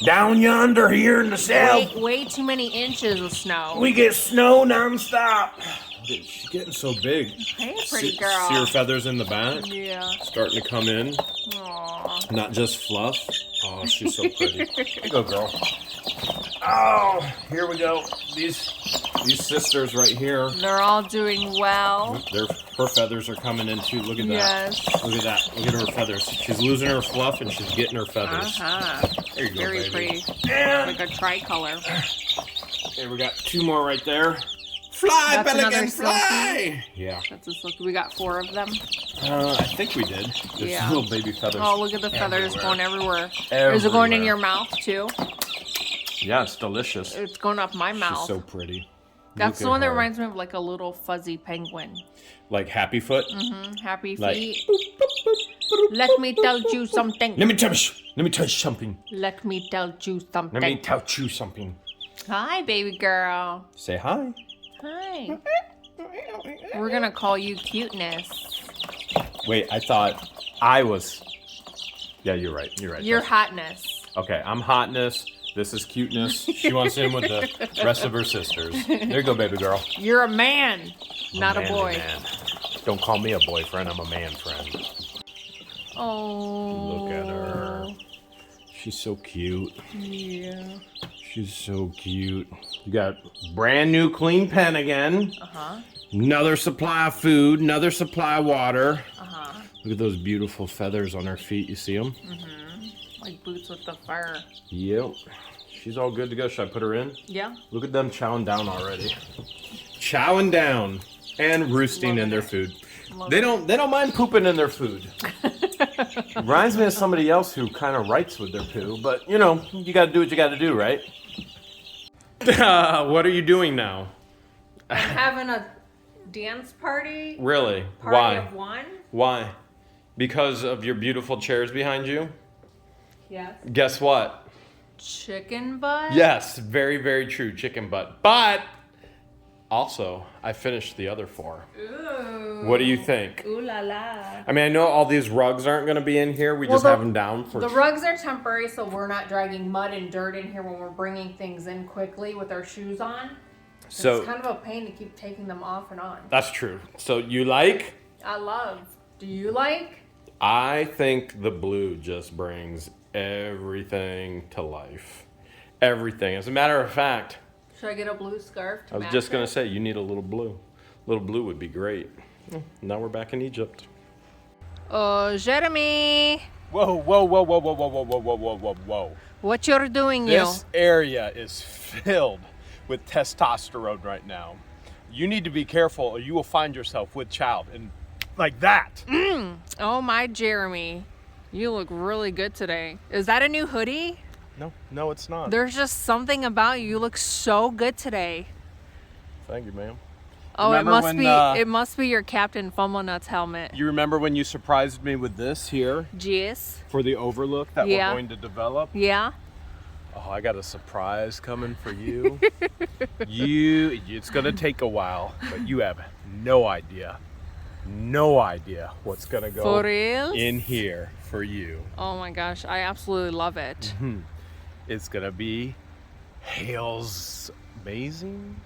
Down yonder here in the south, way too many inches of snow. we get snow nonstop. She's getting so big. Hey, pretty See girl. her feathers in the back? Yeah. Starting to come in. Aw. Not just fluff. Oh, she's so pretty. Here you go, girl. Oh, here we go. These sisters right here. They're all doing well. Her feathers are coming in too. Look at that. Yes. Look at that. Look at her feathers. She's losing her fluff and she's getting her feathers. Uh-huh. There you go, Very baby. pretty. And Like a tricolor. okay, we got two more right there. Fly, That's pelican, another fly! Yeah. That's a silky. We got 4 of them. I think we did. There's Yeah. little baby feathers. Oh, look at the feathers everywhere. going everywhere. Is it going in Everywhere. your mouth too? Yeah, it's delicious. It's going up my mouth. She's so pretty. That's Look the at one that her. reminds me of like a little fuzzy penguin. Like Happy Foot? Happy Like- feet. Let me tell you something. Let me tell you something. Let me tell you something. Let me tell you something. Hi, baby girl. Say hi. Hi. We're gonna call you Cuteness. Wait, I thought I was. Yeah, you're right. You're right. You're Hotness. Okay, I'm Hotness. This is Cuteness. She wants in with the rest of her sisters. There you go, baby girl. You're a man, not a Manly boy. man. Don't call me a boyfriend. I'm a man friend. Oh. Look at her. She's so cute. Yeah. She's so cute. You got brand new clean pen again. Another supply of food. Another supply of water. Look at those beautiful feathers on her feet. You see them? Like boots with the fur. Yep. She's all good to go. Should I put her in? Yeah. Look at them chowing down already. Chowing down and roosting in their food. They don't mind pooping in their food. Reminds me of somebody else who kind of writes with their poo, but you know, you got to do what you got to do, right? What are you doing now? I'm having a dance party. Really? Party Why? of one. Why? Because of your beautiful chairs behind you? Yes. Guess what? Chicken butt. Yes, very, very true. Chicken butt. But also, I finished the other 4. Ooh. What do you think? Ooh la la. I mean, I know all these rugs aren't going to be in here. We Well, just have them down for. The rugs are temporary, so we're not dragging mud and dirt in here when we're bringing things in quickly with our shoes on. So It's kind of a pain to keep taking them off and on. that's true. So you like? I love. Do you like? I think the blue just brings everything to life. Everything. As a matter of fact, Should I get a blue scarf to I was match just going it? to say you need a little blue. Little blue would be great. Now we're back in Egypt. Oh, Jeremy. Whoa, whoa, whoa, whoa, whoa, whoa, whoa, whoa, whoa, whoa, whoa, whoa. What you're doing, This area is filled with testosterone right now. You need to be careful or you will find yourself with child and like that. Oh my Jeremy. You look really good today. Is that a new hoodie? No, it's not. There's just something about you. You look so good today. Thank you, ma'am. Oh, Remember when, it must be your Captain Fumblenuts helmet. You remember when you surprised me with this here Yes. for the overlook that Yeah. we're going to develop? Yeah. Oh, I got a surprise coming for you. It's gonna take a while, but you have no idea what's gonna go For real? in here for you. Oh my gosh, I absolutely love it. It's gonna be Hale's amazing,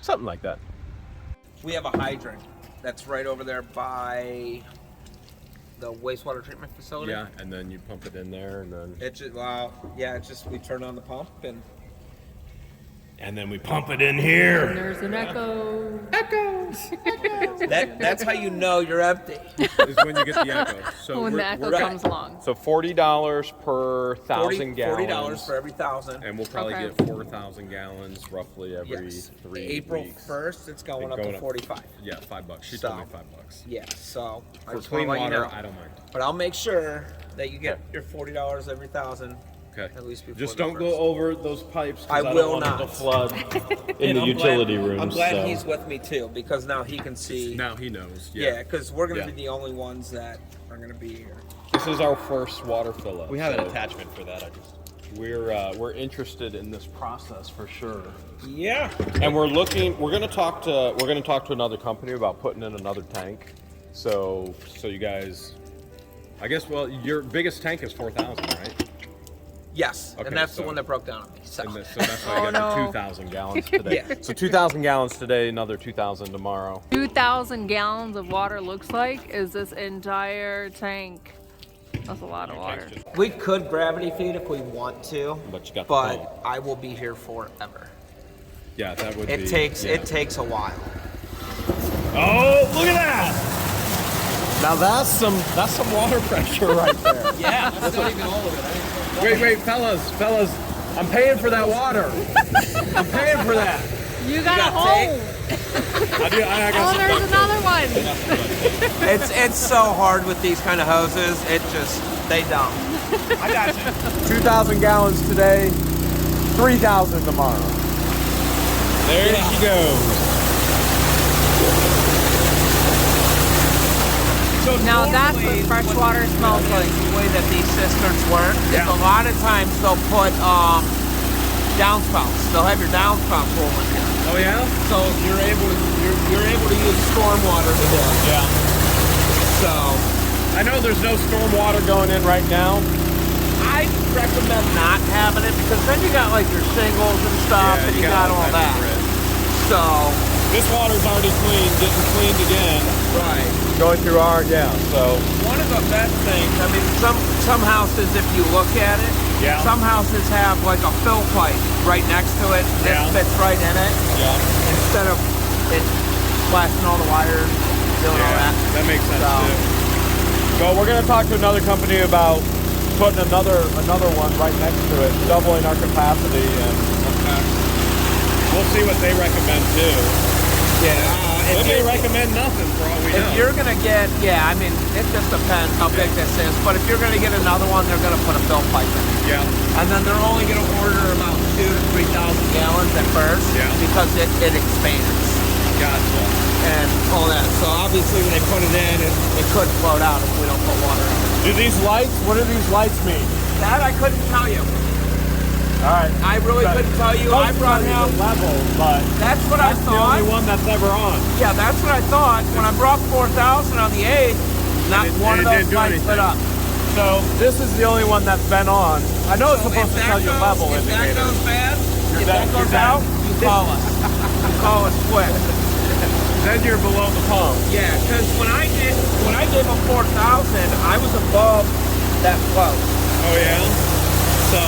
something like that. We have a hydrant that's right over there by the wastewater treatment facility. Yeah, and then you pump it in there, and then It's just, it's just we turn on the pump and we pump it in here. There's an echo. that's how you know you're empty. Is when you get the echo. So When the echo comes along. So $40 per 1,000 gallons. $40 for every 1,000. And we'll probably Okay. get 4,000 gallons roughly every Yes. 3 April weeks. 1st, it's going up to 45. Yeah, $5. She So, told me $5. Yeah, so I For just wanna clean let you water, know. I don't mind. But I'll make sure that you get Okay. your $40 every 1,000. Okay. At least before Just the don't go first. over those pipes. 'Cause I don't will want it not. to flood in And the I'm utility glad, rooms. I'm glad so. he's with me too, because now he can see. Now he knows. Yeah, because we're going to Yeah. be the only ones that are going to be here. This is our first water fill up. We have an so attachment for that. We're interested in this process for sure. Yeah. And we're gonna talk to another company about putting in another tank. So you guys, I guess, well, your biggest tank is 4,000, right? Yes, Okay, and that's so- the one that broke down on me. So. So that's why I got the 2,000 gallons today. Yeah. So 2,000 gallons today, another 2,000 tomorrow. 2,000 gallons of water looks like is this entire tank. That's a lot of water. We could gravity feed if we want to, But you got the but pump. I will be here forever. Yeah, that would It be. takes yeah. it takes a while. Oh, look at that! Now that's some water pressure right there. Yeah, that's not even all of it. Wait, fellas, I'm paying for that water. I'm paying for that. You got a got hole. I got Oh, there's another one. It's so hard with these kind of hoses. It just, they don't. I got you. 2,000 gallons today, 3,000 tomorrow. There she goes. So Now that's what normally, fresh water smells like. The way that these cisterns work is Yeah. a lot of times they'll put downspouts. They'll have your downspout full in here. Oh yeah? So you're able to use storm water to do it. Yeah. So I know there's no storm water going in right now. I recommend not having it because then you got like your shingles and stuff, and you got all that. So This water's already clean, getting cleaned again. right. Going through our, so. One of the best things, I mean, some houses, if you look at it, Yeah. some houses have like a fill pipe right next to it. This Yeah. fits right in it Yeah. instead of it flashing all the wires, doing all that. That makes sense So- too. So we're gonna talk to another company about putting another one right next to it, doubling our capacity, and we'll see what they recommend too. Yeah. They may recommend nothing for all we If know. you're gonna get, I mean, it just depends how big this is. But if you're gonna get another one, they're gonna put a fill pipe in it. Yeah. And then they're only gonna order about 2,000 to 3,000 gallons at first. Yeah. Because it expands Gotcha. and all that. So obviously when they put it in, it could float out if we don't put water in it. Do these lights? What do these lights mean? That I couldn't tell you. All right. I really couldn't tell you. I brought out. level, but That's what I that's the thought. only one that's ever on. Yeah, that's what I thought. When I brought 4,000 on the 8th, not And it- one and of it those didn't do lights lit anything. up. So this is the only one that's been on. I know it's So supposed to tell you level if that indicator. goes bad, if dead. that You're goes dead. out, you call us. You call us quick. Then you're below the pump. Yeah, because when I gave them 4,000, I was above that flow. Oh yeah. So.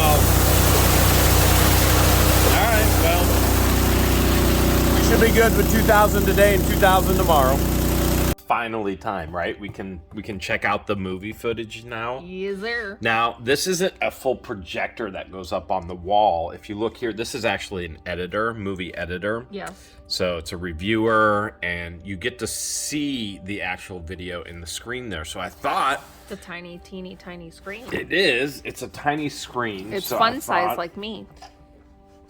All right. Well, we should be good with 2,000 today and 2,000 tomorrow. Finally time, right? We can check out the movie footage now. Yes, sir. Now, this isn't a full projector that goes up on the wall. If you look here, this is actually an editor, movie editor. Yes. So it's a reviewer, and you get to see the actual video in the screen there. So I thought It's a tiny, teeny, tiny screen. it is. It's a tiny screen. It's so I fun size thought- like me.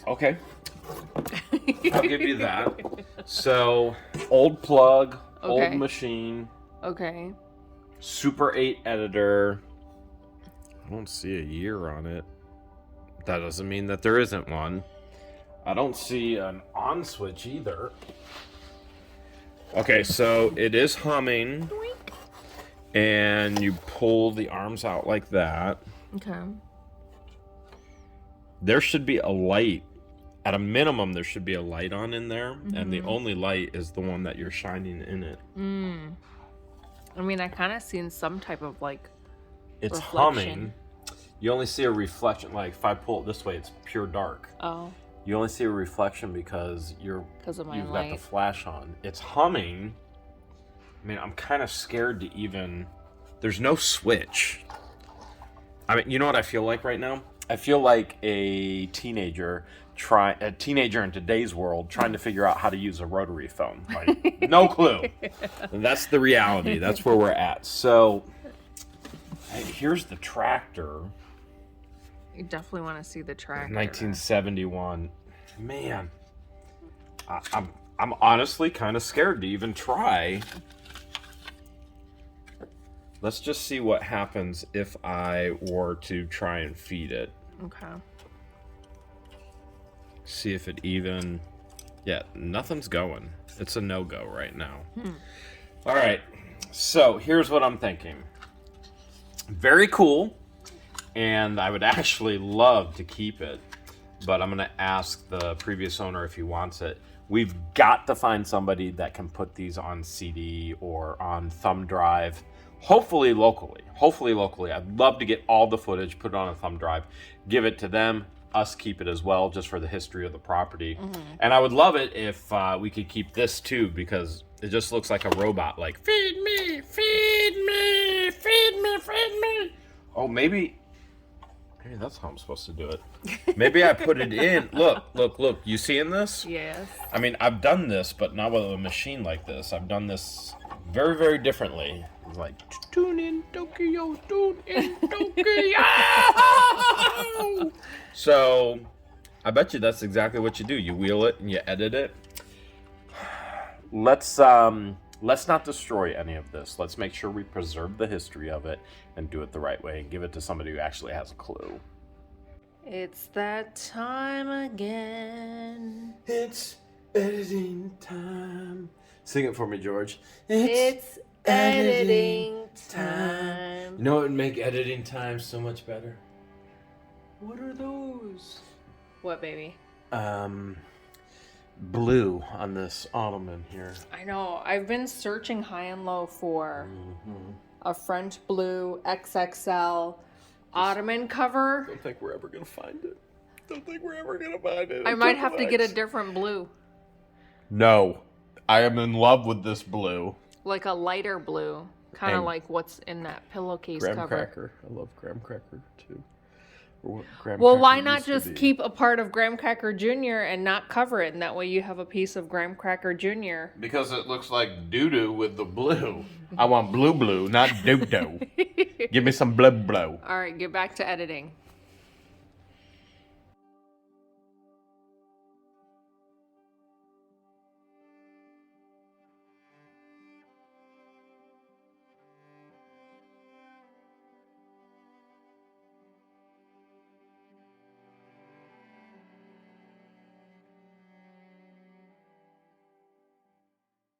Okay. I'll give you that. So, old plug, Okay. old machine, Okay. Super 8 editor. I don't see a year on it. That doesn't mean that there isn't one. I don't see an on switch either. Okay, so it is humming. And you pull the arms out like that. Okay. There should be a light. At a minimum, there should be a light on in there. And the only light is the one that you're shining in it. I mean, I kind of seen some type of like It's reflection. humming. You only see a reflection. Like if I pull it this way, it's pure dark. Oh, You only see a reflection because you've because of my got the light. flash on. It's humming. I mean, I'm kind of scared to even. There's no switch. I mean, you know what I feel like right now? I feel like a teenager in today's world trying to figure out how to use a rotary phone. Like, no clue. And that's the reality. That's where we're at. So, here's the tractor. You definitely want to see the tractor. 1971. Man, I'm honestly kind of scared to even try. Let's just see what happens if I were to try and feed it. Okay. See if it even... Yeah, nothing's going. It's a no-go right now. All right, so here's what I'm thinking. Very cool, and I would actually love to keep it, but I'm going to ask the previous owner if he wants it. We've got to find somebody that can put these on CD or on thumb drive. Hopefully locally. I'd love to get all the footage, put it on a thumb drive, give it to them, us keep it as well, just for the history of the property. And I would love it if we could keep this too, because it just looks like a robot, like, feed me, feed me, feed me, feed me. Oh, maybe Hey, that's how I'm supposed to do it. Maybe I put it in. Look. You seeing this? Yes. I mean, I've done this, but not with a machine like this. I've done this very, very differently. It's like, tune in Tokyo, tune in Tokyo. So, I bet you that's exactly what you do. You wheel it and you edit it. Let's not destroy any of this. Let's make sure we preserve the history of it and do it the right way and give it to somebody who actually has a clue. It's that time again. It's editing time. Sing it for me, George. It's editing time. You know what would make editing time so much better? What are those? What, baby? Blue on this ottoman here. I know. I've been searching high and low for a French blue XXL ottoman cover. Don't think we're ever gonna find it. I might have to get a different blue. No. I am in love with this blue. Like a lighter blue. Kind of And like what's in that pillowcase Graham cover. cracker. I love graham cracker too. Or what Graham Well, cracker why not used to just be. keep a part of Graham Cracker Jr. and not cover it, and that way you have a piece of Graham Cracker Jr. Because it looks like doo-doo with the blue. I want blue, not doo-doo. Give me some blue. All right, get back to editing.